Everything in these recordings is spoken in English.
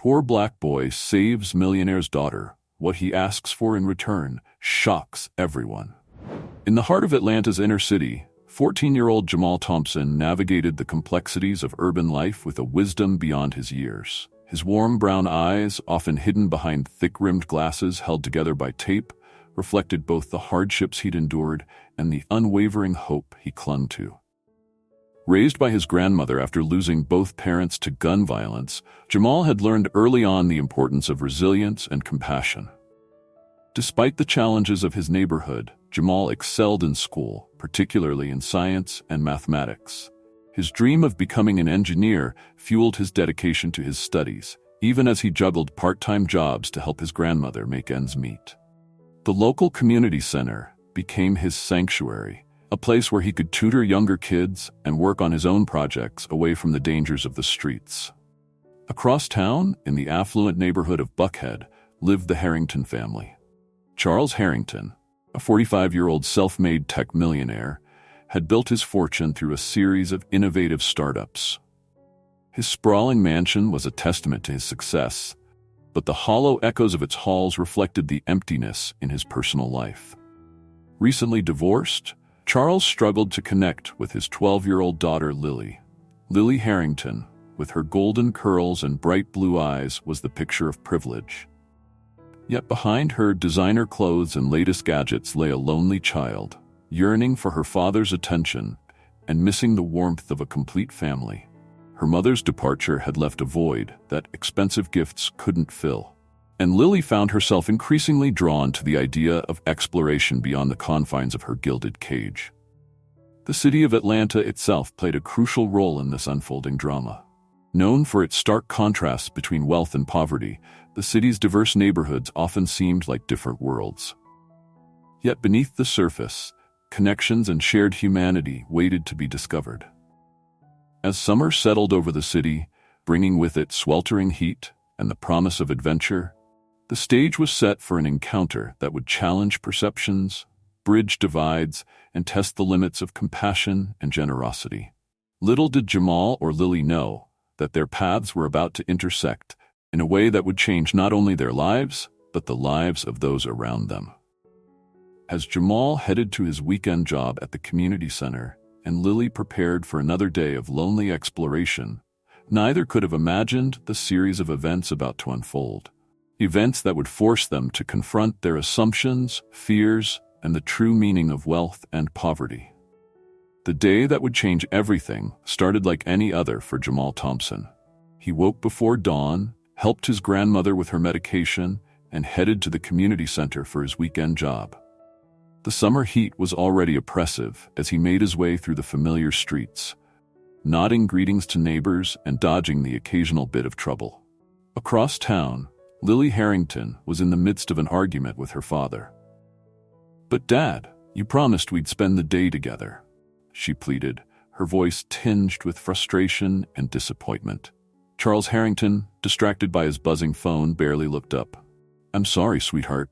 Poor black boy saves millionaire's daughter. What he asks for in return shocks everyone. In the heart of Atlanta's inner city, 14-year-old Jamal Thompson navigated the complexities of urban life with a wisdom beyond his years. His warm brown eyes, often hidden behind thick-rimmed glasses held together by tape, reflected both the hardships he'd endured and the unwavering hope he clung to. Raised by his grandmother after losing both parents to gun violence, Jamal had learned early on the importance of resilience and compassion. Despite the challenges of his neighborhood, Jamal excelled in school, particularly in science and mathematics. His dream of becoming an engineer fueled his dedication to his studies, even as he juggled part-time jobs to help his grandmother make ends meet. The local community center became his sanctuary, a place where he could tutor younger kids and work on his own projects away from the dangers of the streets. Across town, in the affluent neighborhood of Buckhead, lived the Harrington family. Charles Harrington, a 45-year-old self-made tech millionaire, had built his fortune through a series of innovative startups. His sprawling mansion was a testament to his success, but the hollow echoes of its halls reflected the emptiness in his personal life. Recently divorced, Charles struggled to connect with his 12-year-old daughter Lily. Lily Harrington, with her golden curls and bright blue eyes, was the picture of privilege. Yet behind her designer clothes and latest gadgets lay a lonely child, yearning for her father's attention and missing the warmth of a complete family. Her mother's departure had left a void that expensive gifts couldn't fill, and Lily found herself increasingly drawn to the idea of exploration beyond the confines of her gilded cage. The city of Atlanta itself played a crucial role in this unfolding drama. Known for its stark contrasts between wealth and poverty, the city's diverse neighborhoods often seemed like different worlds. Yet beneath the surface, connections and shared humanity waited to be discovered. As summer settled over the city, bringing with it sweltering heat and the promise of adventure, the stage was set for an encounter that would challenge perceptions, bridge divides, and test the limits of compassion and generosity. Little did Jamal or Lily know that their paths were about to intersect in a way that would change not only their lives, but the lives of those around them. As Jamal headed to his weekend job at the community center, and Lily prepared for another day of lonely exploration, neither could have imagined the series of events about to unfold. Events that would force them to confront their assumptions, fears, and the true meaning of wealth and poverty. The day that would change everything started like any other for Jamal Thompson. He woke before dawn, helped his grandmother with her medication, and headed to the community center for his weekend job. The summer heat was already oppressive as he made his way through the familiar streets, nodding greetings to neighbors and dodging the occasional bit of trouble. Across town, Lily Harrington was in the midst of an argument with her father. "But Dad, you promised we'd spend the day together," she pleaded, her voice tinged with frustration and disappointment. Charles Harrington, distracted by his buzzing phone, barely looked up. "I'm sorry, sweetheart,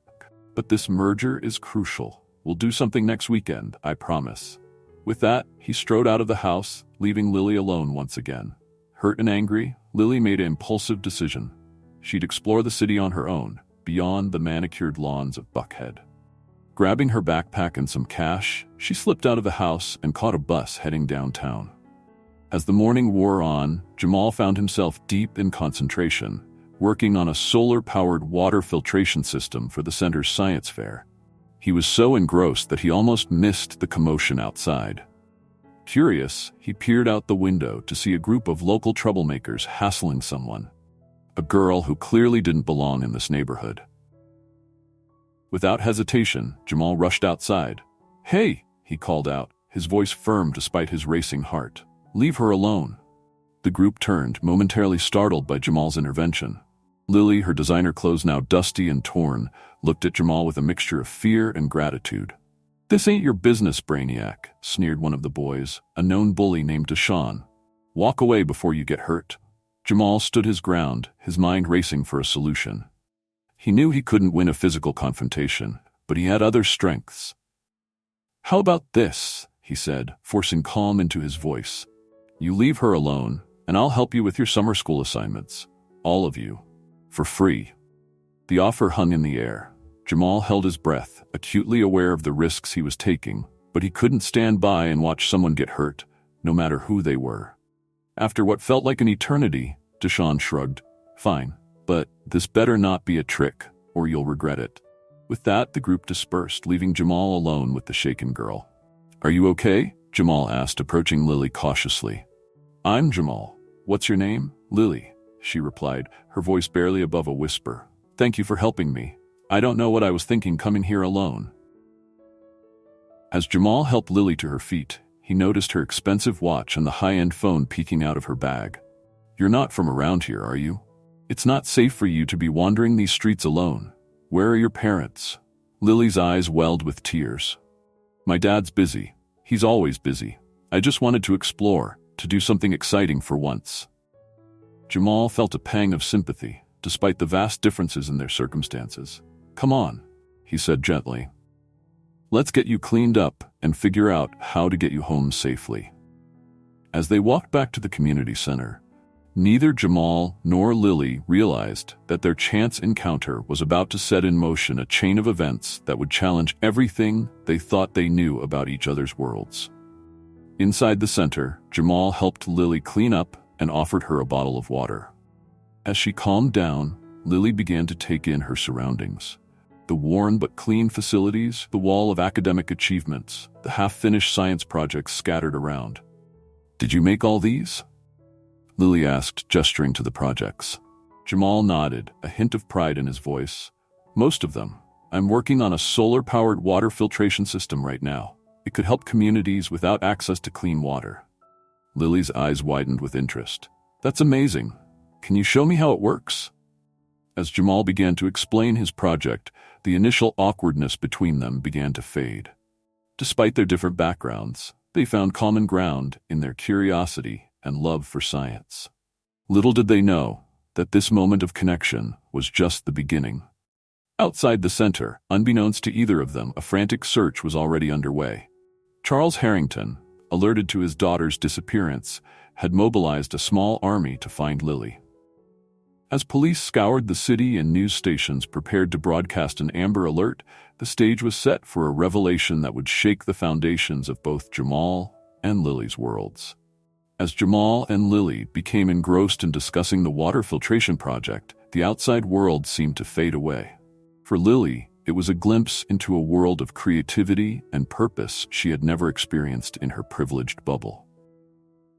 but this merger is crucial. We'll do something next weekend, I promise." With that, he strode out of the house, leaving Lily alone once again. Hurt and angry, Lily made an impulsive decision. She'd explore the city on her own, beyond the manicured lawns of Buckhead. Grabbing her backpack and some cash, she slipped out of the house and caught a bus heading downtown. As the morning wore on, Jamal found himself deep in concentration, working on a solar-powered water filtration system for the center's science fair. He was so engrossed that he almost missed the commotion outside. Curious, he peered out the window to see a group of local troublemakers hassling someone, a girl who clearly didn't belong in this neighborhood. Without hesitation, Jamal rushed outside. "Hey," he called out, his voice firm despite his racing heart. "Leave her alone." The group turned, momentarily startled by Jamal's intervention. Lily, her designer clothes now dusty and torn, looked at Jamal with a mixture of fear and gratitude. "This ain't your business, Brainiac," sneered one of the boys, a known bully named Deshaun. "Walk away before you get hurt." Jamal stood his ground, his mind racing for a solution. He knew he couldn't win a physical confrontation, but he had other strengths. "How about this?" he said, forcing calm into his voice. "You leave her alone, and I'll help you with your summer school assignments. All of you." For free. The offer hung in the air. Jamal held his breath, acutely aware of the risks he was taking, but he couldn't stand by and watch someone get hurt, no matter who they were. After what felt like an eternity, Deshaun shrugged. Fine, but this better not be a trick, or you'll regret it. With that, the group dispersed, leaving Jamal alone with the shaken girl. Are you okay? Jamal asked, approaching Lily cautiously. I'm Jamal. What's your name? Lily, she replied, her voice barely above a whisper. Thank you for helping me. I don't know what I was thinking coming here alone. As Jamal helped Lily to her feet, he noticed her expensive watch and the high-end phone peeking out of her bag. You're not from around here, are you? It's not safe for you to be wandering these streets alone. Where are your parents? Lily's eyes welled with tears. My dad's busy. He's always busy. I just wanted to explore, to do something exciting for once. Jamal felt a pang of sympathy, despite the vast differences in their circumstances. Come on, he said gently. Let's get you cleaned up and figure out how to get you home safely. As they walked back to the community center, neither Jamal nor Lily realized that their chance encounter was about to set in motion a chain of events that would challenge everything they thought they knew about each other's worlds. Inside the center, Jamal helped Lily clean up and offered her a bottle of water. As she calmed down, Lily began to take in her surroundings. The worn but clean facilities, the wall of academic achievements, the half-finished science projects scattered around. Did you make all these? Lily asked, gesturing to the projects. Jamal nodded, a hint of pride in his voice. Most of them. I'm working on a solar-powered water filtration system right now. It could help communities without access to clean water. Lily's eyes widened with interest. That's amazing. Can you show me how it works? As Jamal began to explain his project, the initial awkwardness between them began to fade. Despite their different backgrounds, they found common ground in their curiosity and love for science. Little did they know that this moment of connection was just the beginning. Outside the center, unbeknownst to either of them, a frantic search was already underway. Charles Harrington, alerted to his daughter's disappearance, had mobilized a small army to find Lily. As police scoured the city and news stations prepared to broadcast an Amber Alert, the stage was set for a revelation that would shake the foundations of both Jamal and Lily's worlds. As Jamal and Lily became engrossed in discussing the water filtration project, the outside world seemed to fade away. For Lily, it was a glimpse into a world of creativity and purpose she had never experienced in her privileged bubble.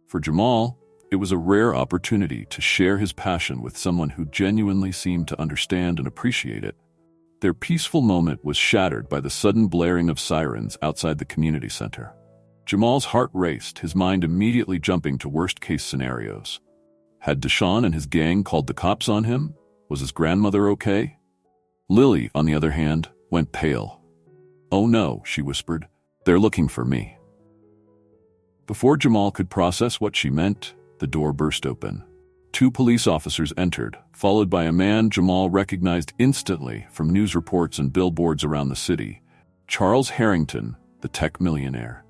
For Jamal, it was a rare opportunity to share his passion with someone who genuinely seemed to understand and appreciate it. Their peaceful moment was shattered by the sudden blaring of sirens outside the community center. Jamal's heart raced, his mind immediately jumping to worst-case scenarios. Had Deshaun and his gang called the cops on him? Was his grandmother okay? Lily, on the other hand, went pale. Oh no, she whispered. They're looking for me. Before Jamal could process what she meant, the door burst open. 2 police officers entered, followed by a man Jamal recognized instantly from news reports and billboards around the city. Charles Harrington, the tech millionaire.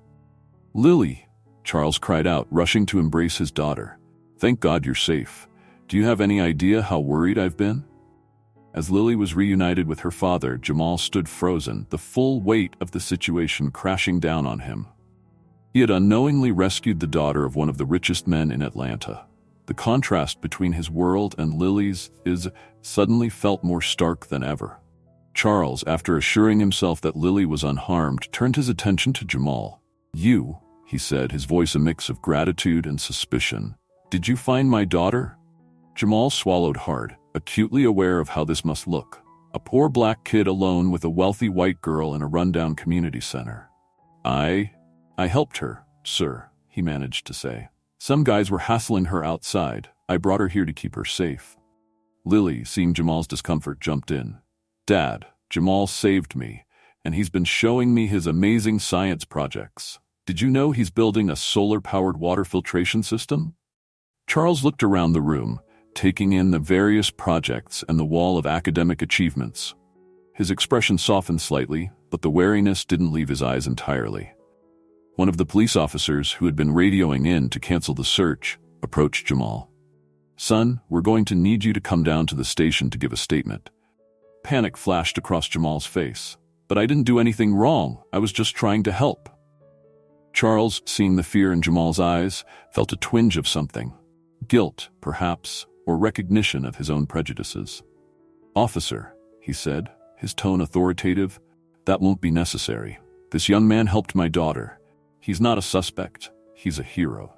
Lily, Charles cried out, rushing to embrace his daughter. Thank God you're safe. Do you have any idea how worried I've been? As Lily was reunited with her father, Jamal stood frozen, the full weight of the situation crashing down on him. He had unknowingly rescued the daughter of one of the richest men in Atlanta. The contrast between his world and Lily's suddenly felt more stark than ever. Charles, after assuring himself that Lily was unharmed, turned his attention to Jamal. You, he said, his voice a mix of gratitude and suspicion. Did you find my daughter? Jamal swallowed hard, acutely aware of how this must look. A poor black kid alone with a wealthy white girl in a rundown community center. I helped her, sir, he managed to say. Some guys were hassling her outside. I brought her here to keep her safe. Lily, seeing Jamal's discomfort, jumped in. Dad, Jamal saved me, and he's been showing me his amazing science projects. Did you know he's building a solar-powered water filtration system? Charles looked around the room, taking in the various projects and the wall of academic achievements. His expression softened slightly, but the wariness didn't leave his eyes entirely. One of the police officers who had been radioing in to cancel the search approached Jamal. "Son, we're going to need you to come down to the station to give a statement." Panic flashed across Jamal's face. "But I didn't do anything wrong. I was just trying to help." Charles, seeing the fear in Jamal's eyes, felt a twinge of something. Guilt, perhaps, or recognition of his own prejudices. "Officer," he said, his tone authoritative, "that won't be necessary. This young man helped my daughter. He's not a suspect. He's a hero."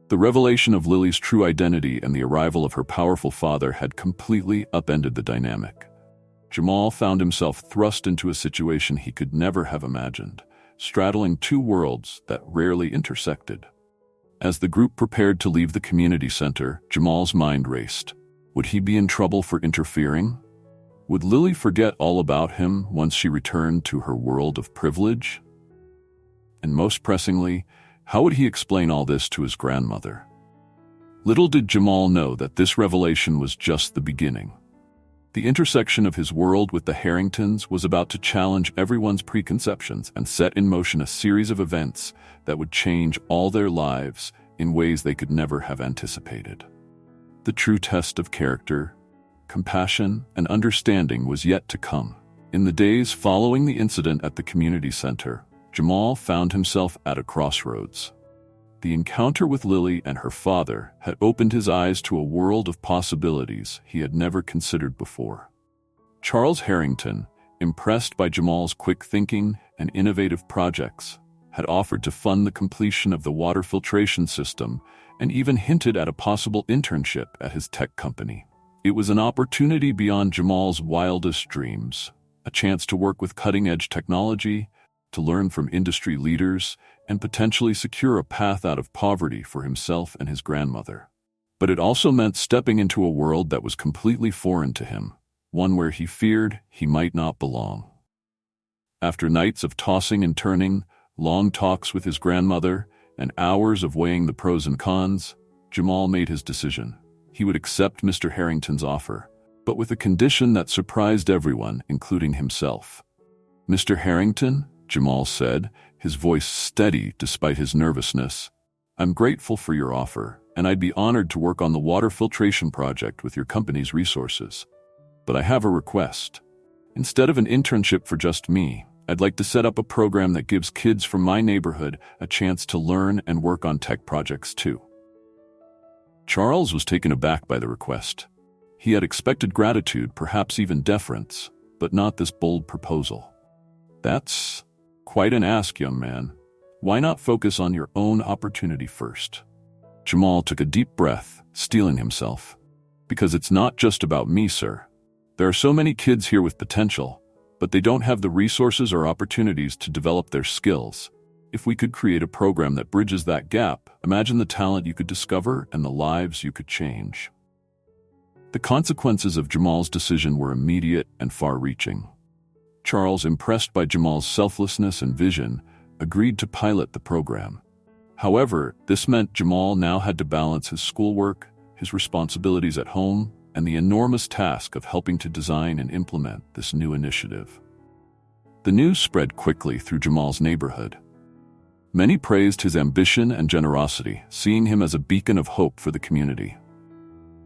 The revelation of Lily's true identity and the arrival of her powerful father had completely upended the dynamic. Jamal found himself thrust into a situation he could never have imagined, straddling two worlds that rarely intersected. As the group prepared to leave the community center, Jamal's mind raced. Would he be in trouble for interfering? Would Lily forget all about him once she returned to her world of privilege? And most pressingly, how would he explain all this to his grandmother? Little did Jamal know that this revelation was just the beginning. The intersection of his world with the Harringtons was about to challenge everyone's preconceptions and set in motion a series of events that would change all their lives in ways they could never have anticipated. The true test of character, compassion, and understanding was yet to come. In the days following the incident at the community center, Jamal found himself at a crossroads. The encounter with Lily and her father had opened his eyes to a world of possibilities he had never considered before. Charles Harrington, impressed by Jamal's quick thinking and innovative projects, had offered to fund the completion of the water filtration system and even hinted at a possible internship at his tech company. It was an opportunity beyond Jamal's wildest dreams, a chance to work with cutting-edge technology, to learn from industry leaders, and potentially secure a path out of poverty for himself and his grandmother. But it also meant stepping into a world that was completely foreign to him, one where he feared he might not belong. After nights of tossing and turning, long talks with his grandmother, and hours of weighing the pros and cons, Jamal made his decision. He would accept Mr. Harrington's offer, but with a condition that surprised everyone, including himself. "Mr. Harrington," Jamal said, his voice steady despite his nervousness, "I'm grateful for your offer, and I'd be honored to work on the water filtration project with your company's resources. But I have a request. Instead of an internship for just me, I'd like to set up a program that gives kids from my neighborhood a chance to learn and work on tech projects too." Charles was taken aback by the request. He had expected gratitude, perhaps even deference, but not this bold proposal. "That's quite an ask, young man. Why not focus on your own opportunity first?" Jamal took a deep breath, steeling himself. "Because it's not just about me, sir. There are so many kids here with potential, but they don't have the resources or opportunities to develop their skills. If we could create a program that bridges that gap, imagine the talent you could discover and the lives you could change." The consequences of Jamal's decision were immediate and far-reaching. Charles, impressed by Jamal's selflessness and vision, agreed to pilot the program. However, this meant Jamal now had to balance his schoolwork, his responsibilities at home, and the enormous task of helping to design and implement this new initiative. The news spread quickly through Jamal's neighborhood. Many praised his ambition and generosity, seeing him as a beacon of hope for the community.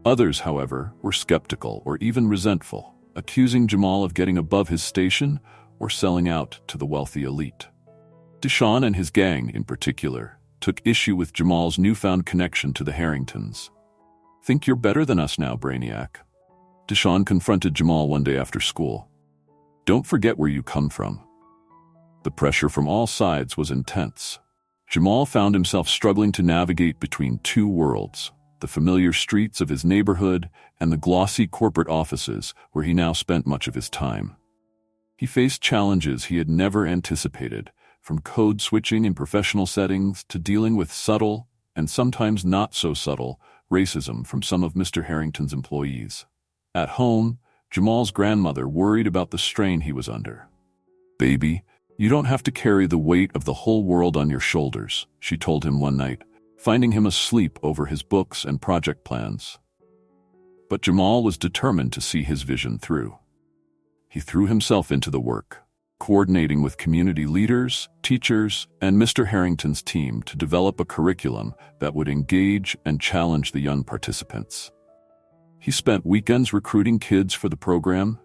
Others, however, were skeptical or even resentful, accusing Jamal of getting above his station or selling out to the wealthy elite. Deshaun and his gang, in particular, took issue with Jamal's newfound connection to the Harringtons. "Think you're better than us now, Brainiac?" Deshaun confronted Jamal one day after school. "Don't forget where you come from." The pressure from all sides was intense. Jamal found himself struggling to navigate between two worlds, the familiar streets of his neighborhood and the glossy corporate offices where he now spent much of his time. He faced challenges he had never anticipated, from code switching in professional settings to dealing with subtle, and sometimes not so subtle, racism from some of Mr. Harrington's employees. At home, Jamal's grandmother worried about the strain he was under. "Baby, you don't have to carry the weight of the whole world on your shoulders," she told him one night, finding him asleep over his books and project plans. But Jamal was determined to see his vision through. He threw himself into the work. coordinating with community leaders, teachers, and Mr. Harrington's team to develop a curriculum that would engage and challenge the young participants. He spent weekends recruiting kids for the program,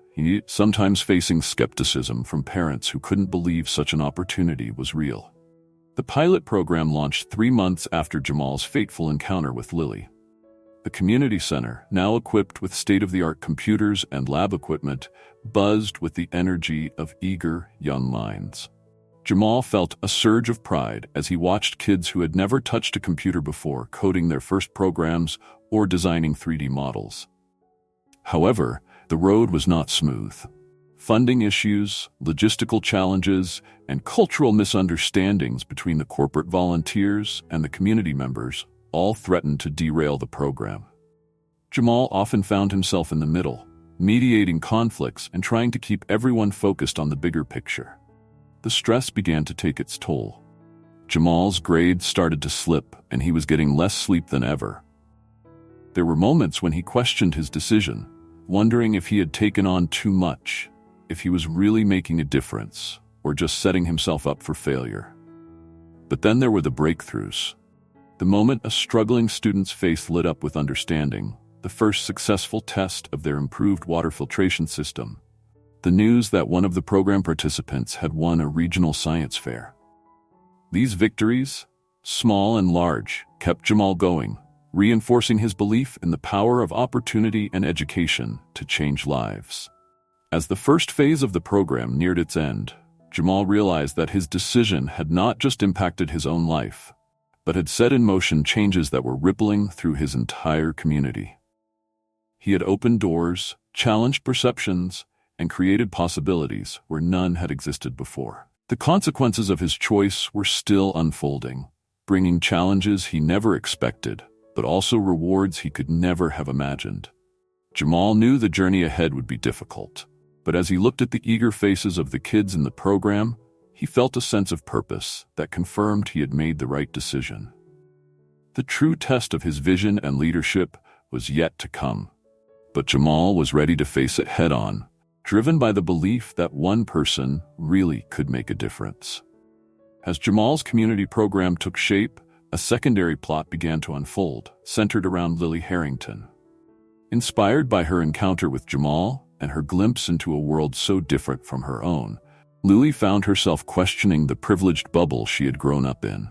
sometimes facing skepticism from parents who couldn't believe such an opportunity was real. The pilot program launched 3 months after Jamal's fateful encounter with Lily. The community center, now equipped with state-of-the-art computers and lab equipment, buzzed with the energy of eager young minds. Jamal felt a surge of pride as he watched kids who had never touched a computer before coding their first programs or designing 3D models. However, the road was not smooth. Funding issues, logistical challenges, and cultural misunderstandings between the corporate volunteers and the community members all threatened to derail the program. Jamal often found himself in the middle, mediating conflicts and trying to keep everyone focused on the bigger picture. The stress began to take its toll. Jamal's grades started to slip, and he was getting less sleep than ever. There were moments when he questioned his decision, wondering if he had taken on too much, if he was really making a difference, or just setting himself up for failure. But then there were the breakthroughs. The moment a struggling student's face lit up with understanding, the first successful test of their improved water filtration system, the news that one of the program participants had won a regional science fair. These victories, small and large, kept Jamal going, reinforcing his belief in the power of opportunity and education to change lives. As the first phase of the program neared its end, Jamal realized that his decision had not just impacted his own life, but had set in motion changes that were rippling through his entire community. He had opened doors, challenged perceptions, and created possibilities where none had existed before. The consequences of his choice were still unfolding, bringing challenges he never expected, but also rewards he could never have imagined. Jamal knew the journey ahead would be difficult, but as he looked at the eager faces of the kids in the program, he felt a sense of purpose that confirmed he had made the right decision. The true test of his vision and leadership was yet to come, but Jamal was ready to face it head-on, driven by the belief that one person really could make a difference. As Jamal's community program took shape, a secondary plot began to unfold, centered around Lily Harrington. Inspired by her encounter with Jamal and her glimpse into a world so different from her own, Lily found herself questioning the privileged bubble she had grown up in.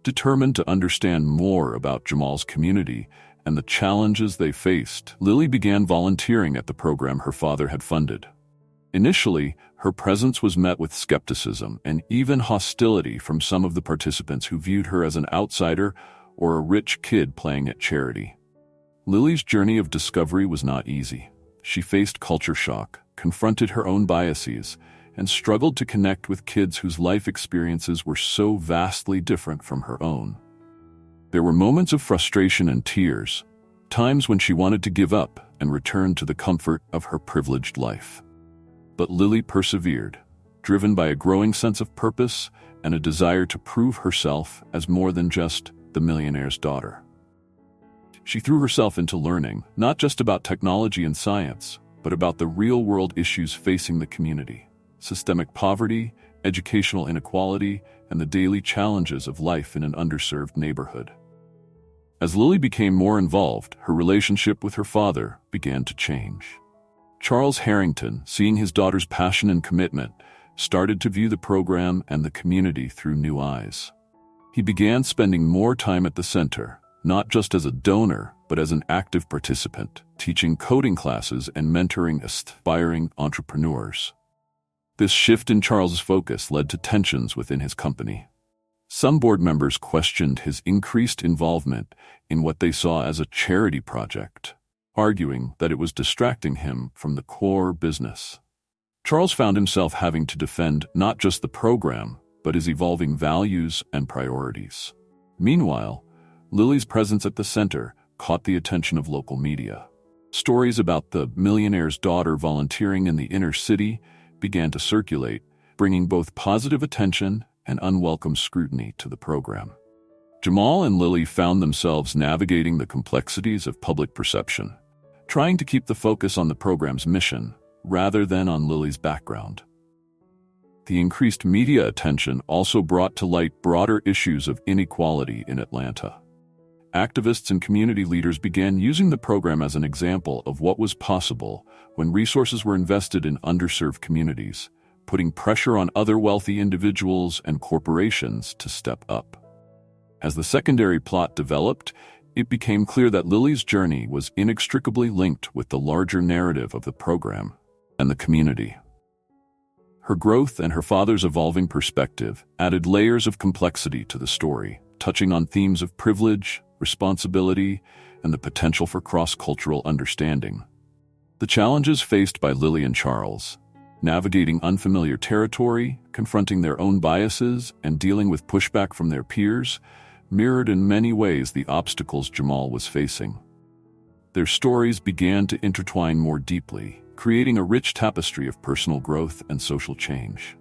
Determined to understand more about Jamal's community and the challenges they faced, Lily began volunteering at the program her father had funded. Initially, her presence was met with skepticism and even hostility from some of the participants who viewed her as an outsider or a rich kid playing at charity. Lily's journey of discovery was not easy. She faced culture shock, confronted her own biases, and struggled to connect with kids whose life experiences were so vastly different from her own. There were moments of frustration and tears, times when she wanted to give up and return to the comfort of her privileged life. But Lily persevered, driven by a growing sense of purpose and a desire to prove herself as more than just the millionaire's daughter. She threw herself into learning, not just about technology and science, but about the real-world issues facing the community: systemic poverty, educational inequality, and the daily challenges of life in an underserved neighborhood. As Lily became more involved, her relationship with her father began to change. Charles Harrington, seeing his daughter's passion and commitment, started to view the program and the community through new eyes. He began spending more time at the center, not just as a donor, but as an active participant, teaching coding classes and mentoring aspiring entrepreneurs. This shift in Charles's focus led to tensions within his company. Some board members questioned his increased involvement in what they saw as a charity project, arguing that it was distracting him from the core business. Charles found himself having to defend not just the program, but his evolving values and priorities. Meanwhile, Lily's presence at the center caught the attention of local media. Stories about the millionaire's daughter volunteering in the inner city began to circulate, bringing both positive attention and unwelcome scrutiny to the program. Jamal and Lily found themselves navigating the complexities of public perception, trying to keep the focus on the program's mission rather than on Lily's background. The increased media attention also brought to light broader issues of inequality in Atlanta. Activists and community leaders began using the program as an example of what was possible when resources were invested in underserved communities, putting pressure on other wealthy individuals and corporations to step up. As the secondary plot developed, it became clear that Lily's journey was inextricably linked with the larger narrative of the program and the community. Her growth and her father's evolving perspective added layers of complexity to the story, touching on themes of privilege, responsibility, and the potential for cross-cultural understanding. The challenges faced by Lily and Charles, navigating unfamiliar territory, confronting their own biases, and dealing with pushback from their peers, mirrored in many ways the obstacles Jamal was facing. Their stories began to intertwine more deeply, creating a rich tapestry of personal growth and social change.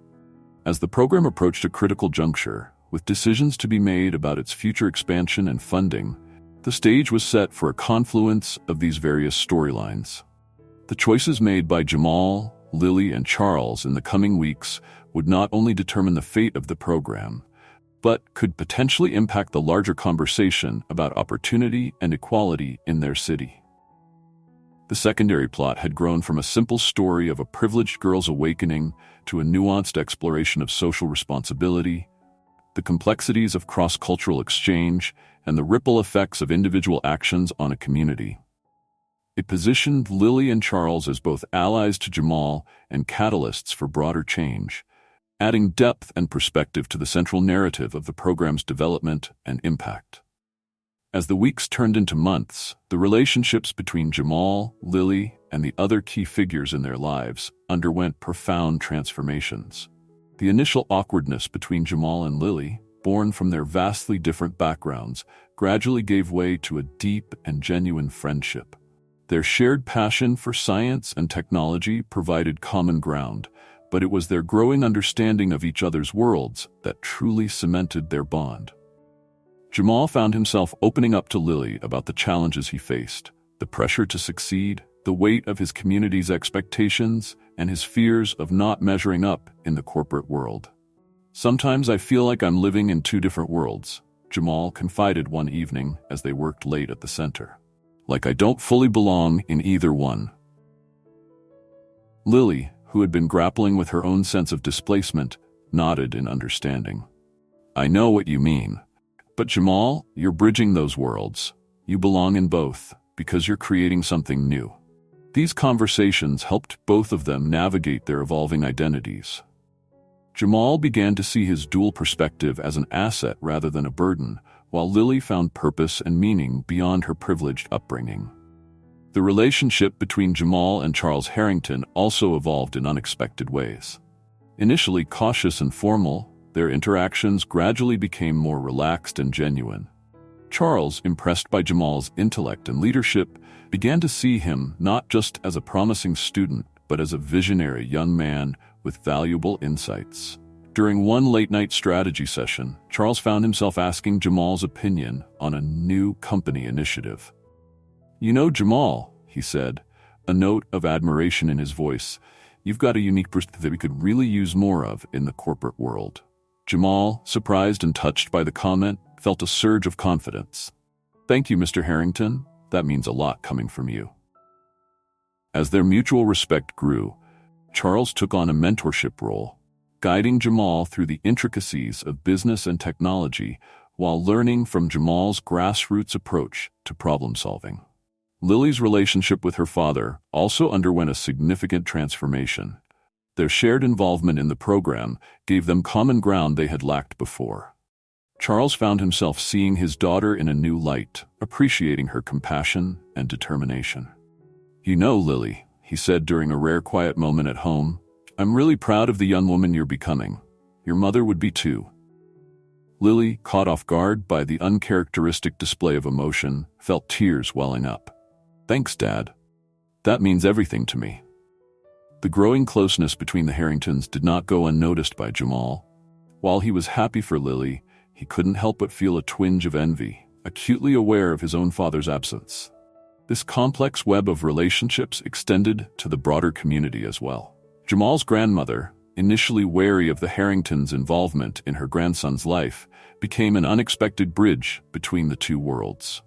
As the program approached a critical juncture, with decisions to be made about its future expansion and funding, the stage was set for a confluence of these various storylines. The choices made by Jamal, Lily, and Charles in the coming weeks would not only determine the fate of the program, but could potentially impact the larger conversation about opportunity and equality in their city. The secondary plot had grown from a simple story of a privileged girl's awakening to a nuanced exploration of social responsibility, the complexities of cross-cultural exchange, and the ripple effects of individual actions on a community. It positioned Lily and Charles as both allies to Jamal and catalysts for broader change, adding depth and perspective to the central narrative of the program's development and impact. As the weeks turned into months, the relationships between Jamal, Lily, and the other key figures in their lives underwent profound transformations. The initial awkwardness between Jamal and Lily, born from their vastly different backgrounds, gradually gave way to a deep and genuine friendship. Their shared passion for science and technology provided common ground, but it was their growing understanding of each other's worlds that truly cemented their bond. Jamal found himself opening up to Lily about the challenges he faced, the pressure to succeed, the weight of his community's expectations, and his fears of not measuring up in the corporate world. "Sometimes I feel like I'm living in two different worlds," Jamal confided one evening as they worked late at the center. "Like I don't fully belong in either one." Lily, who had been grappling with her own sense of displacement, nodded in understanding. "I know what you mean. But Jamal, you're bridging those worlds. You belong in both, because you're creating something new." These conversations helped both of them navigate their evolving identities. Jamal began to see his dual perspective as an asset rather than a burden, while Lily found purpose and meaning beyond her privileged upbringing. The relationship between Jamal and Charles Harrington also evolved in unexpected ways. Initially cautious and formal, their interactions gradually became more relaxed and genuine. Charles, impressed by Jamal's intellect and leadership, began to see him not just as a promising student, but as a visionary young man with valuable insights. During one late-night strategy session, Charles found himself asking Jamal's opinion on a new company initiative. "You know, Jamal," he said, a note of admiration in his voice, "you've got a unique perspective that we could really use more of in the corporate world." Jamal, surprised and touched by the comment, felt a surge of confidence. "Thank you, Mr. Harrington. That means a lot coming from you." As their mutual respect grew, Charles took on a mentorship role, guiding Jamal through the intricacies of business and technology while learning from Jamal's grassroots approach to problem-solving. Lily's relationship with her father also underwent a significant transformation. Their shared involvement in the program gave them common ground they had lacked before. Charles found himself seeing his daughter in a new light, appreciating her compassion and determination. "You know, Lily," he said during a rare quiet moment at home, "I'm really proud of the young woman you're becoming. Your mother would be too." Lily, caught off guard by the uncharacteristic display of emotion, felt tears welling up. "Thanks, Dad. That means everything to me." The growing closeness between the Harringtons did not go unnoticed by Jamal. While he was happy for Lily, he couldn't help but feel a twinge of envy, acutely aware of his own father's absence. This complex web of relationships extended to the broader community as well. Jamal's grandmother, initially wary of the Harringtons' involvement in her grandson's life, became an unexpected bridge between the two worlds.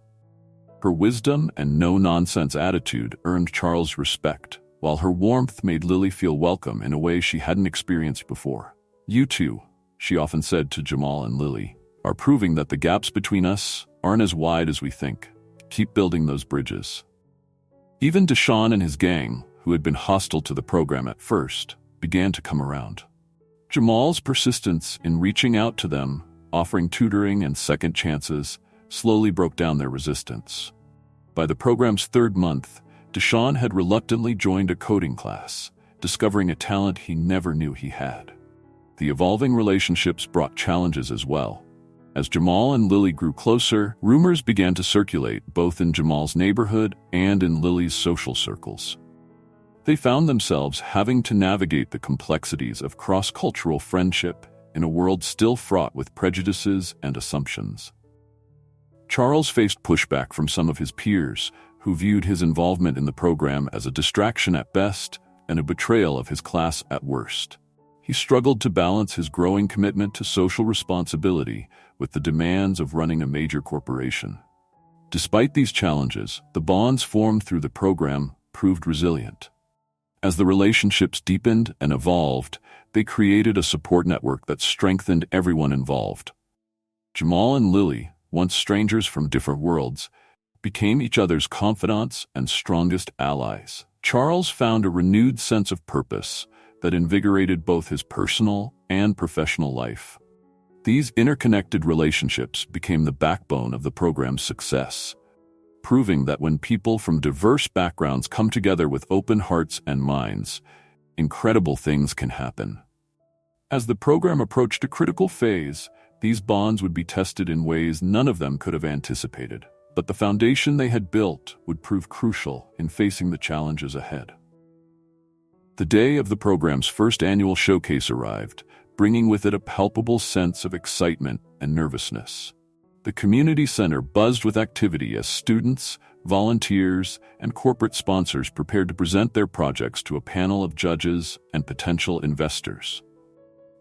Her wisdom and no-nonsense attitude earned Charles respect, while her warmth made Lily feel welcome in a way she hadn't experienced before. "You two," she often said to Jamal and Lily, "are proving that the gaps between us aren't as wide as we think. Keep building those bridges." Even Deshaun and his gang, who had been hostile to the program at first, began to come around. Jamal's persistence in reaching out to them, offering tutoring and second chances, slowly broke down their resistance. By the program's third month, Deshaun had reluctantly joined a coding class, discovering a talent he never knew he had. The evolving relationships brought challenges as well. As Jamal and Lily grew closer, rumors began to circulate both in Jamal's neighborhood and in Lily's social circles. They found themselves having to navigate the complexities of cross-cultural friendship in a world still fraught with prejudices and assumptions. Charles faced pushback from some of his peers, who viewed his involvement in the program as a distraction at best and a betrayal of his class at worst. He struggled to balance his growing commitment to social responsibility with the demands of running a major corporation. Despite these challenges, the bonds formed through the program proved resilient. As the relationships deepened and evolved, they created a support network that strengthened everyone involved. Jamal and Lily, once strangers from different worlds, became each other's confidants and strongest allies. Charles found a renewed sense of purpose that invigorated both his personal and professional life. These interconnected relationships became the backbone of the program's success, proving that when people from diverse backgrounds come together with open hearts and minds, incredible things can happen. As the program approached a critical phase, these bonds would be tested in ways none of them could have anticipated. But the foundation they had built would prove crucial in facing the challenges ahead. The day of the program's first annual showcase arrived, bringing with it a palpable sense of excitement and nervousness. The community center buzzed with activity as students, volunteers, and corporate sponsors prepared to present their projects to a panel of judges and potential investors.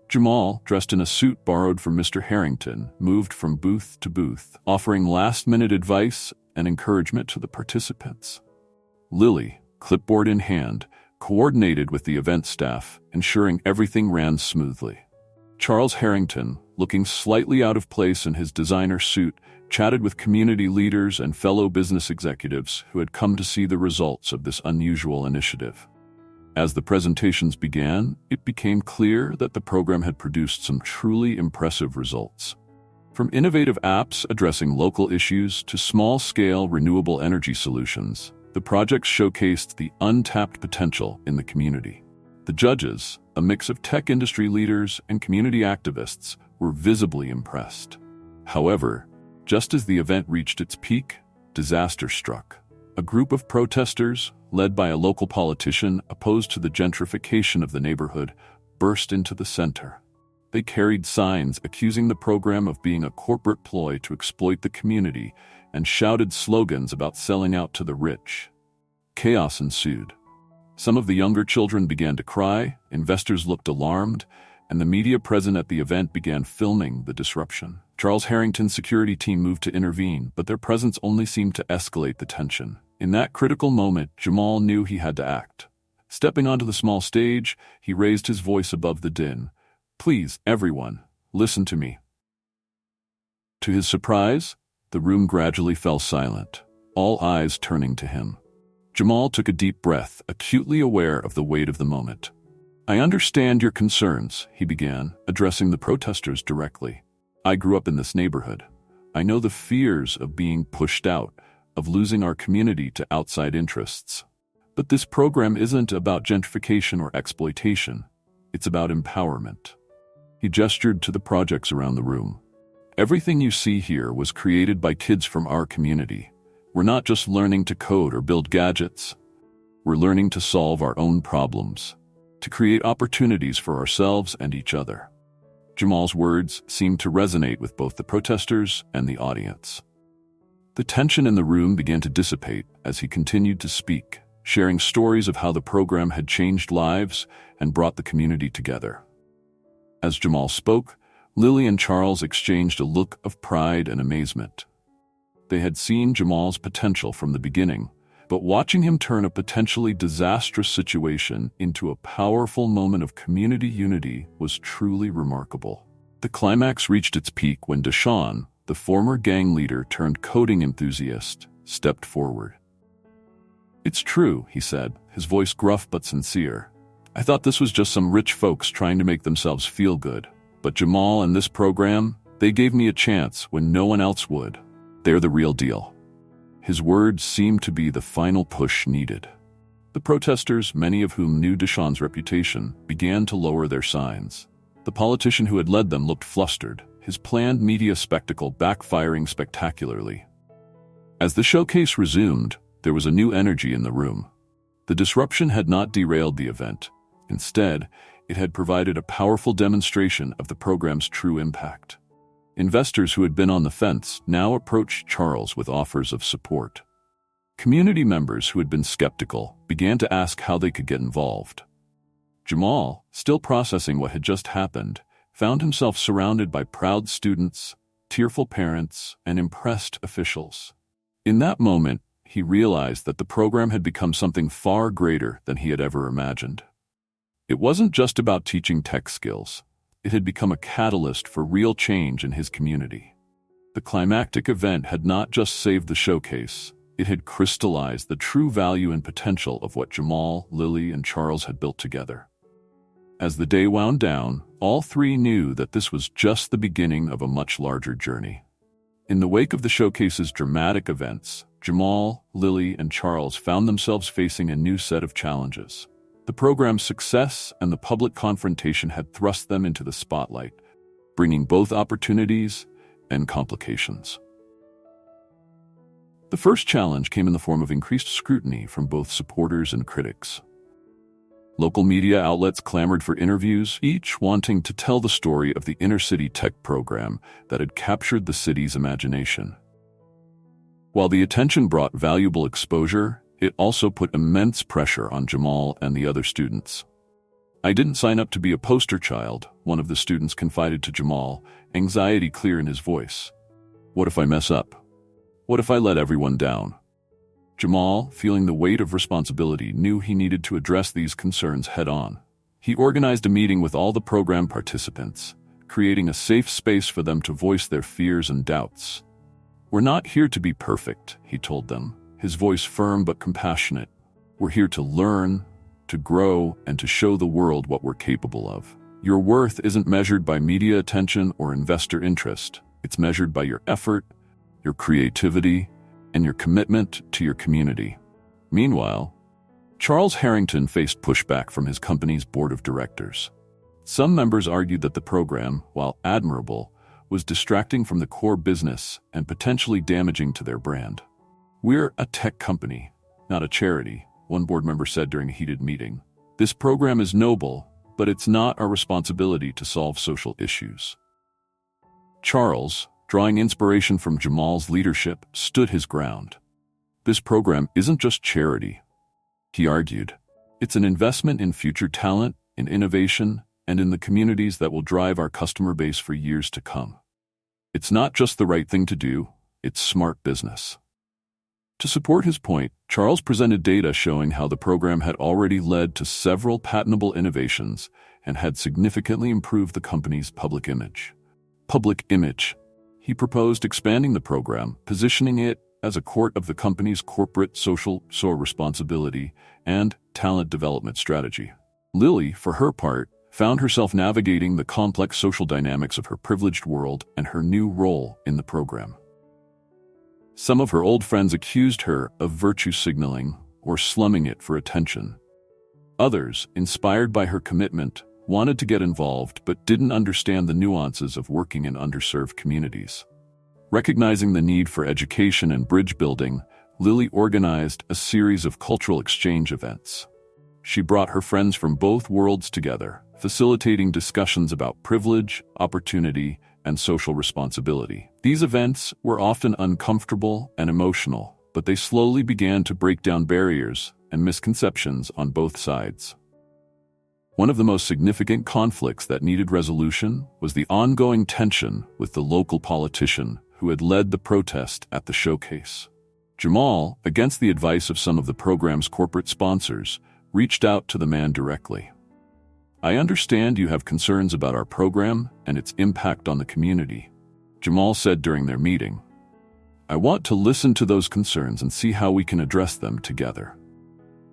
Jamal, dressed in a suit borrowed from Mr. Harrington, moved from booth to booth, offering last-minute advice and encouragement to the participants. Lily, clipboard in hand, coordinated with the event staff, ensuring everything ran smoothly. Charles Harrington, looking slightly out of place in his designer suit, chatted with community leaders and fellow business executives who had come to see the results of this unusual initiative. As the presentations began, it became clear that the program had produced some truly impressive results. From innovative apps addressing local issues to small-scale renewable energy solutions, the projects showcased the untapped potential in the community. The judges, a mix of tech industry leaders and community activists, were visibly impressed. However, just as the event reached its peak, disaster struck. A group of protesters, led by a local politician opposed to the gentrification of the neighborhood, burst into the center. They carried signs accusing the program of being a corporate ploy to exploit the community and shouted slogans about selling out to the rich. Chaos ensued. Some of the younger children began to cry, investors looked alarmed, and the media present at the event began filming the disruption. Charles Harrington's security team moved to intervene, but their presence only seemed to escalate the tension. In that critical moment, Jamal knew he had to act. Stepping onto the small stage, he raised his voice above the din. "Please, everyone, listen to me." To his surprise, the room gradually fell silent, all eyes turning to him. Jamal took a deep breath, acutely aware of the weight of the moment. "I understand your concerns," he began, addressing the protesters directly. "I grew up in this neighborhood. I know the fears of being pushed out, of losing our community to outside interests. But this program isn't about gentrification or exploitation. It's about empowerment." He gestured to the projects around the room. "Everything you see here was created by kids from our community. We're not just learning to code or build gadgets. We're learning to solve our own problems, to create opportunities for ourselves and each other." Jamal's words seemed to resonate with both the protesters and the audience. The tension in the room began to dissipate as he continued to speak, sharing stories of how the program had changed lives and brought the community together. As Jamal spoke, Lily and Charles exchanged a look of pride and amazement. They had seen Jamal's potential from the beginning, but watching him turn a potentially disastrous situation into a powerful moment of community unity was truly remarkable. The climax reached its peak when Deshaun, the former gang leader turned coding enthusiast, stepped forward. "It's true," he said, his voice gruff but sincere. "I thought this was just some rich folks trying to make themselves feel good. But Jamal and this program, they gave me a chance when no one else would. They're the real deal." His words seemed to be the final push needed. The protesters, many of whom knew Deshaun's reputation, began to lower their signs. The politician who had led them looked flustered, his planned media spectacle backfiring spectacularly. As the showcase resumed, there was a new energy in the room. The disruption had not derailed the event. Instead, it had provided a powerful demonstration of the program's true impact. Investors who had been on the fence now approached Charles with offers of support. Community members who had been skeptical began to ask how they could get involved. Jamal, still processing what had just happened, found himself surrounded by proud students, tearful parents, and impressed officials. In that moment, he realized that the program had become something far greater than he had ever imagined. It wasn't just about teaching tech skills. It had become a catalyst for real change in his community. The climactic event had not just saved the showcase, it had crystallized the true value and potential of what Jamal, Lily, and Charles had built together. As the day wound down, all three knew that this was just the beginning of a much larger journey. In the wake of the showcase's dramatic events, Jamal, Lily, and Charles found themselves facing a new set of challenges. The program's success and the public confrontation had thrust them into the spotlight, bringing both opportunities and complications. The first challenge came in the form of increased scrutiny from both supporters and critics. Local media outlets clamored for interviews, each wanting to tell the story of the inner-city tech program that had captured the city's imagination. While the attention brought valuable exposure, it also put immense pressure on Jamal and the other students. "I didn't sign up to be a poster child," one of the students confided to Jamal, anxiety clear in his voice. "What if I mess up? What if I let everyone down?" Jamal, feeling the weight of responsibility, knew he needed to address these concerns head-on. He organized a meeting with all the program participants, creating a safe space for them to voice their fears and doubts. "We're not here to be perfect," he told them, his voice firm but compassionate. "We're here to learn, to grow, and to show the world what we're capable of. Your worth isn't measured by media attention or investor interest. It's measured by your effort, your creativity, and your commitment to your community." Meanwhile, Charles Harrington faced pushback from his company's board of directors. Some members argued that the program, while admirable, was distracting from the core business and potentially damaging to their brand. "We're a tech company, not a charity," one board member said during a heated meeting. "This program is noble, but it's not our responsibility to solve social issues." Charles, drawing inspiration from Jamal's leadership, stood his ground. "This program isn't just charity," he argued. "It's an investment in future talent, in innovation, and in the communities that will drive our customer base for years to come. It's not just the right thing to do, it's smart business." To support his point, Charles presented data showing how the program had already led to several patentable innovations and had significantly improved the company's public image. He proposed expanding the program, positioning it as a core of the company's corporate social responsibility and talent development strategy. Lily, for her part, found herself navigating the complex social dynamics of her privileged world and her new role in the program. Some of her old friends accused her of virtue signaling or slumming it for attention. Others, inspired by her commitment, wanted to get involved but didn't understand the nuances of working in underserved communities. Recognizing the need for education and bridge building, Lily organized a series of cultural exchange events. She brought her friends from both worlds together, facilitating discussions about privilege, opportunity, and social responsibility. These events were often uncomfortable and emotional, but they slowly began to break down barriers and misconceptions on both sides. One of the most significant conflicts that needed resolution was the ongoing tension with the local politician who had led the protest at the showcase. Jamal, against the advice of some of the program's corporate sponsors, reached out to the man directly. "I understand you have concerns about our program and its impact on the community," Jamal said during their meeting. "I want to listen to those concerns and see how we can address them together."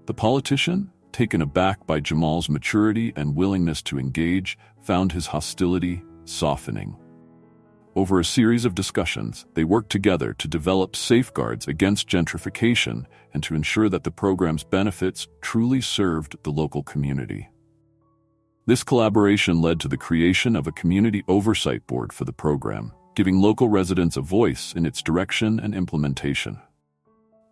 The politician, taken aback by Jamal's maturity and willingness to engage, found his hostility softening. Over a series of discussions, they worked together to develop safeguards against gentrification and to ensure that the program's benefits truly served the local community. This collaboration led to the creation of a community oversight board for the program, giving local residents a voice in its direction and implementation.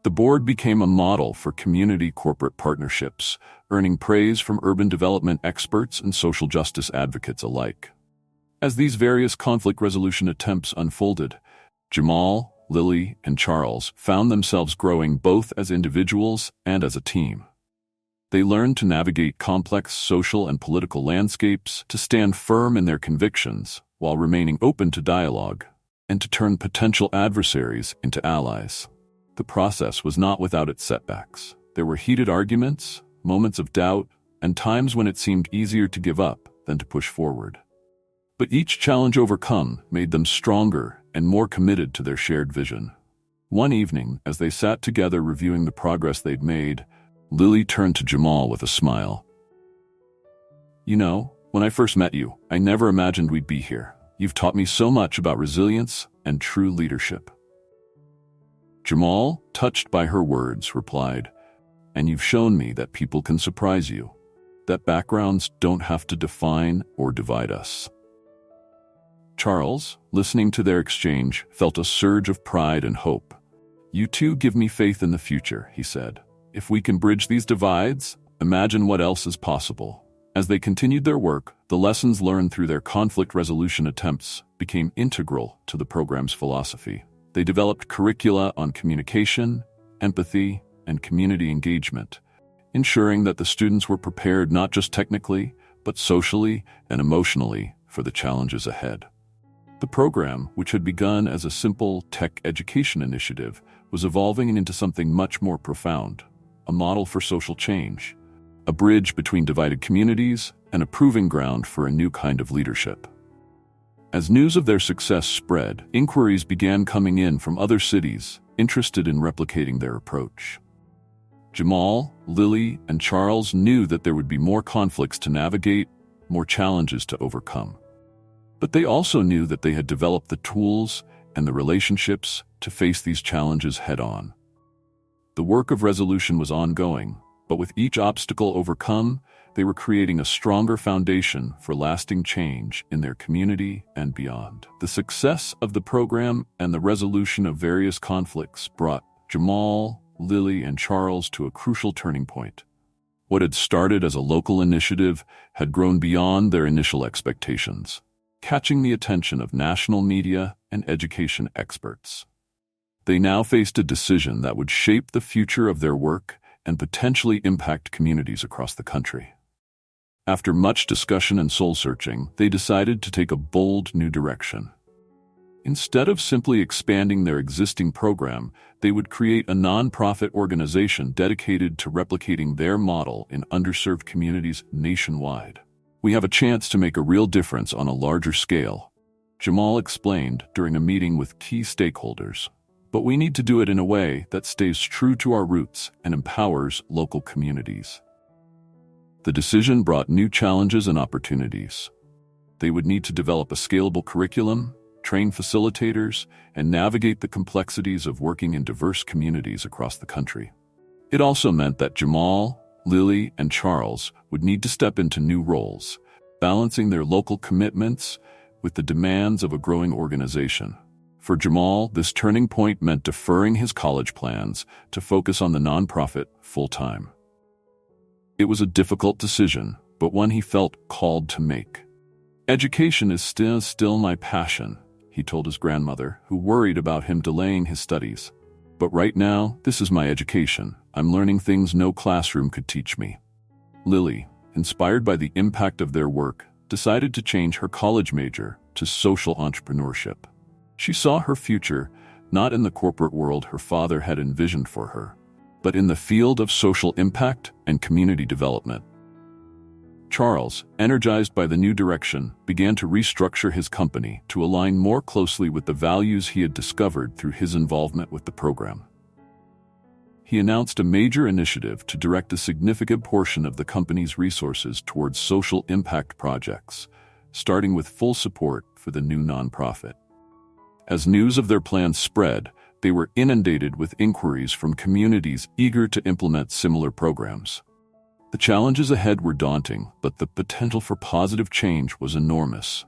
The board became a model for community corporate partnerships, earning praise from urban development experts and social justice advocates alike. As these various conflict resolution attempts unfolded, Jamal, Lily, and Charles found themselves growing both as individuals and as a team. They learned to navigate complex social and political landscapes, to stand firm in their convictions while remaining open to dialogue, and to turn potential adversaries into allies. The process was not without its setbacks. There were heated arguments, moments of doubt, and times when it seemed easier to give up than to push forward. But each challenge overcome made them stronger and more committed to their shared vision. One evening, as they sat together reviewing the progress they'd made, Lily turned to Jamal with a smile. "You know, when I first met you, I never imagined we'd be here. You've taught me so much about resilience and true leadership." Jamal, touched by her words, replied, "And you've shown me that people can surprise you, that backgrounds don't have to define or divide us." Charles, listening to their exchange, felt a surge of pride and hope. "You two give me faith in the future," he said. "If we can bridge these divides, imagine what else is possible." As they continued their work, the lessons learned through their conflict resolution attempts became integral to the program's philosophy. They developed curricula on communication, empathy, and community engagement, ensuring that the students were prepared not just technically, but socially and emotionally for the challenges ahead. The program, which had begun as a simple tech education initiative, was evolving into something much more profound, a model for social change, a bridge between divided communities, and a proving ground for a new kind of leadership. As news of their success spread, inquiries began coming in from other cities interested in replicating their approach. Jamal, Lily, and Charles knew that there would be more conflicts to navigate, more challenges to overcome. But they also knew that they had developed the tools and the relationships to face these challenges head-on. The work of resolution was ongoing, but with each obstacle overcome, they were creating a stronger foundation for lasting change in their community and beyond. The success of the program and the resolution of various conflicts brought Jamal, Lily, and Charles to a crucial turning point. What had started as a local initiative had grown beyond their initial expectations, catching the attention of national media and education experts. They now faced a decision that would shape the future of their work and potentially impact communities across the country. After much discussion and soul-searching, they decided to take a bold new direction. Instead of simply expanding their existing program, they would create a nonprofit organization dedicated to replicating their model in underserved communities nationwide. "We have a chance to make a real difference on a larger scale," Jamal explained during a meeting with key stakeholders. "But we need to do it in a way that stays true to our roots and empowers local communities." The decision brought new challenges and opportunities. They would need to develop a scalable curriculum, train facilitators, and navigate the complexities of working in diverse communities across the country. It also meant that Jamal, Lily, and Charles would need to step into new roles, balancing their local commitments with the demands of a growing organization. For Jamal, this turning point meant deferring his college plans to focus on the nonprofit full-time. It was a difficult decision, but one he felt called to make. "Education is still my passion," he told his grandmother, who worried about him delaying his studies. But right now, this is my education. I'm learning things no classroom could teach me. Lily, inspired by the impact of their work, decided to change her college major to social entrepreneurship. She saw her future not in the corporate world her father had envisioned for her, but in the field of social impact and community development. Charles, energized by the new direction, began to restructure his company to align more closely with the values he had discovered through his involvement with the program. He announced a major initiative to direct a significant portion of the company's resources towards social impact projects, starting with full support for the new nonprofit. As news of their plans spread, they were inundated with inquiries from communities eager to implement similar programs. The challenges ahead were daunting, but the potential for positive change was enormous.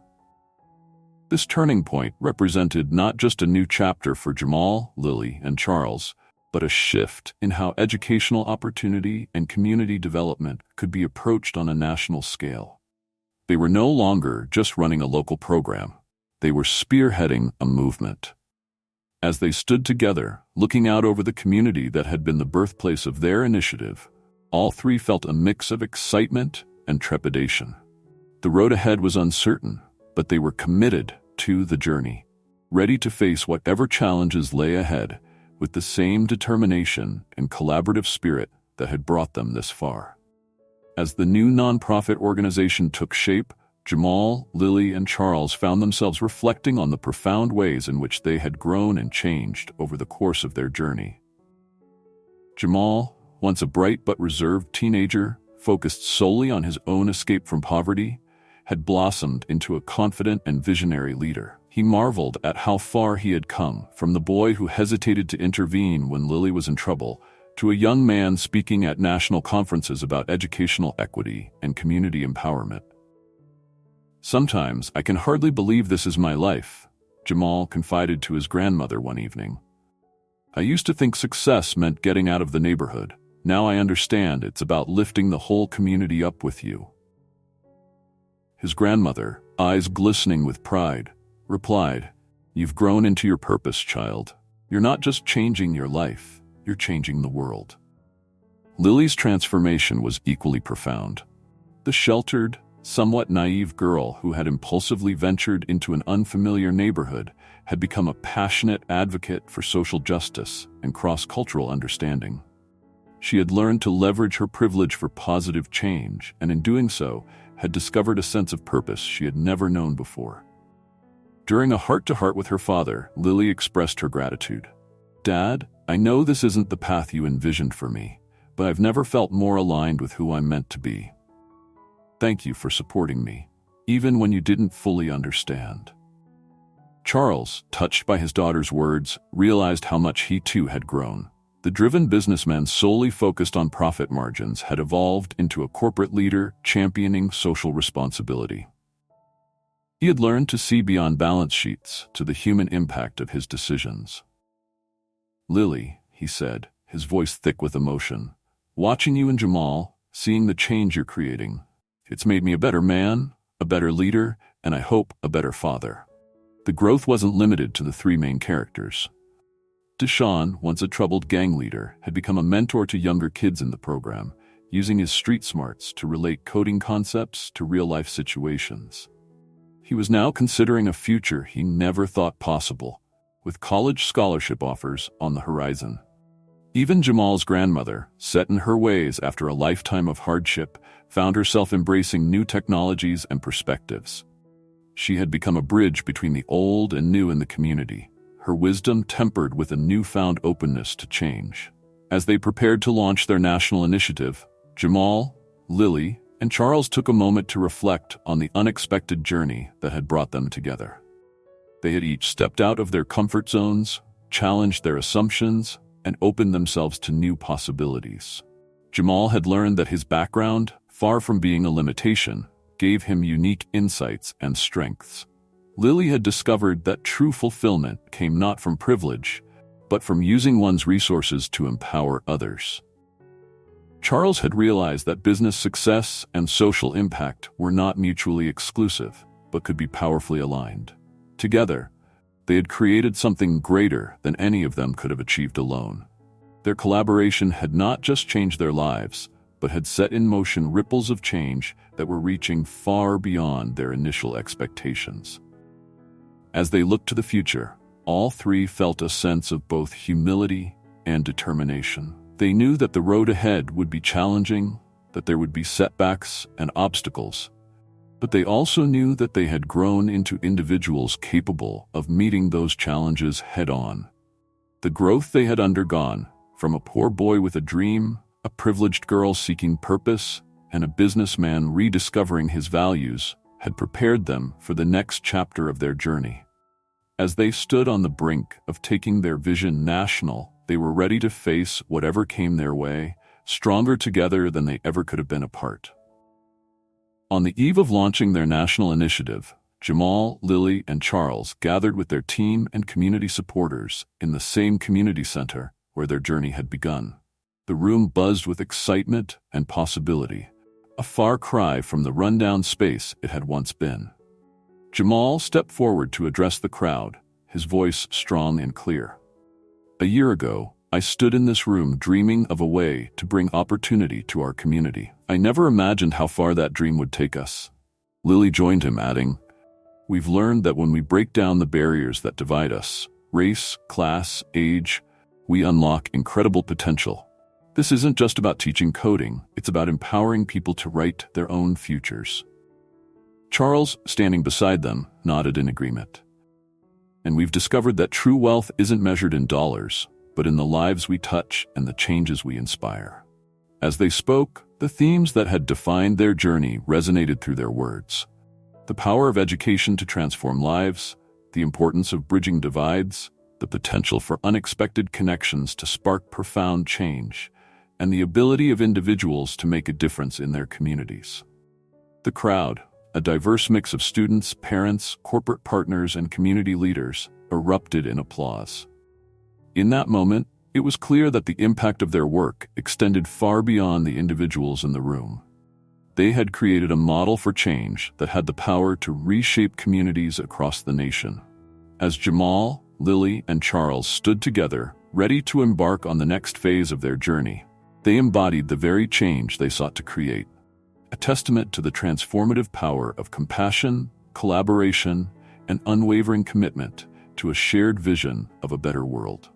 This turning point represented not just a new chapter for Jamal, Lily, and Charles, but a shift in how educational opportunity and community development could be approached on a national scale. They were no longer just running a local program. They were spearheading a movement. As they stood together, looking out over the community that had been the birthplace of their initiative, all three felt a mix of excitement and trepidation. The road ahead was uncertain, but they were committed to the journey, ready to face whatever challenges lay ahead with the same determination and collaborative spirit that had brought them this far. As the new nonprofit organization took shape, Jamal, Lily, and Charles found themselves reflecting on the profound ways in which they had grown and changed over the course of their journey. Jamal, once a bright but reserved teenager, focused solely on his own escape from poverty, had blossomed into a confident and visionary leader. He marveled at how far he had come, from the boy who hesitated to intervene when Lily was in trouble, to a young man speaking at national conferences about educational equity and community empowerment. "Sometimes I can hardly believe this is my life," Jamal confided to his grandmother one evening. "I used to think success meant getting out of the neighborhood. Now I understand it's about lifting the whole community up with you." His grandmother, eyes glistening with pride, replied, "You've grown into your purpose, child. You're not just changing your life, you're changing the world." Lily's transformation was equally profound. The sheltered, somewhat naive girl who had impulsively ventured into an unfamiliar neighborhood had become a passionate advocate for social justice and cross-cultural understanding. She had learned to leverage her privilege for positive change, and in doing so, had discovered a sense of purpose she had never known before. During a heart-to-heart with her father, Lily expressed her gratitude. "Dad, I know this isn't the path you envisioned for me, but I've never felt more aligned with who I'm meant to be. Thank you for supporting me, even when you didn't fully understand." Charles, touched by his daughter's words, realized how much he too had grown. The driven businessman solely focused on profit margins had evolved into a corporate leader championing social responsibility. He had learned to see beyond balance sheets to the human impact of his decisions. "Lily," he said, his voice thick with emotion, "watching you and Jamal, seeing the change you're creating, it's made me a better man, a better leader, and I hope a better father." The growth wasn't limited to the three main characters. Deshaun, once a troubled gang leader, had become a mentor to younger kids in the program, using his street smarts to relate coding concepts to real-life situations. He was now considering a future he never thought possible, with college scholarship offers on the horizon. Even Jamal's grandmother, set in her ways after a lifetime of hardship, found herself embracing new technologies and perspectives. She had become a bridge between the old and new in the community, her wisdom tempered with a newfound openness to change. As they prepared to launch their national initiative, Jamal, Lily, and Charles took a moment to reflect on the unexpected journey that had brought them together. They had each stepped out of their comfort zones, challenged their assumptions, and opened themselves to new possibilities. Jamal had learned that his background, far from being a limitation, gave him unique insights and strengths. Lily had discovered that true fulfillment came not from privilege, but from using one's resources to empower others. Charles had realized that business success and social impact were not mutually exclusive, but could be powerfully aligned. Together, They had created something greater than any of them could have achieved alone. Their collaboration had not just changed their lives, but had set in motion ripples of change that were reaching far beyond their initial expectations. As they looked to the future, all three felt a sense of both humility and determination. They knew that the road ahead would be challenging, that there would be setbacks and obstacles, but they also knew that they had grown into individuals capable of meeting those challenges head-on. The growth they had undergone, from a poor boy with a dream, a privileged girl seeking purpose, and a businessman rediscovering his values, had prepared them for the next chapter of their journey. As they stood on the brink of taking their vision national, they were ready to face whatever came their way, stronger together than they ever could have been apart. On the eve of launching their national initiative, Jamal, Lily, and Charles gathered with their team and community supporters in the same community center where their journey had begun. The room buzzed with excitement and possibility, a far cry from the rundown space it had once been. Jamal stepped forward to address the crowd, his voice strong and clear. "A year ago, I stood in this room dreaming of a way to bring opportunity to our community. I never imagined how far that dream would take us." Lily joined him, adding, "We've learned that when we break down the barriers that divide us, race, class, age, we unlock incredible potential. This isn't just about teaching coding, it's about empowering people to write their own futures." Charles, standing beside them, nodded in agreement. "And we've discovered that true wealth isn't measured in dollars, but in the lives we touch and the changes we inspire." As they spoke, the themes that had defined their journey resonated through their words. The power of education to transform lives, the importance of bridging divides, the potential for unexpected connections to spark profound change, and the ability of individuals to make a difference in their communities. The crowd, a diverse mix of students, parents, corporate partners, and community leaders, erupted in applause. In that moment, it was clear that the impact of their work extended far beyond the individuals in the room. They had created a model for change that had the power to reshape communities across the nation. As Jamal, Lily, and Charles stood together, ready to embark on the next phase of their journey, they embodied the very change they sought to create, a testament to the transformative power of compassion, collaboration, and unwavering commitment to a shared vision of a better world.